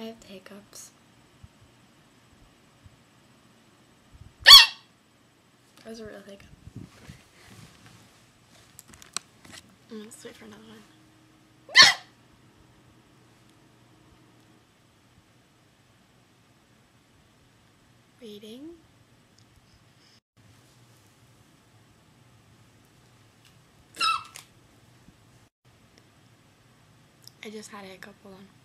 I have the hiccups. That was a real hiccup. Let's wait for another one. Waiting. I just had a hiccup, hold on.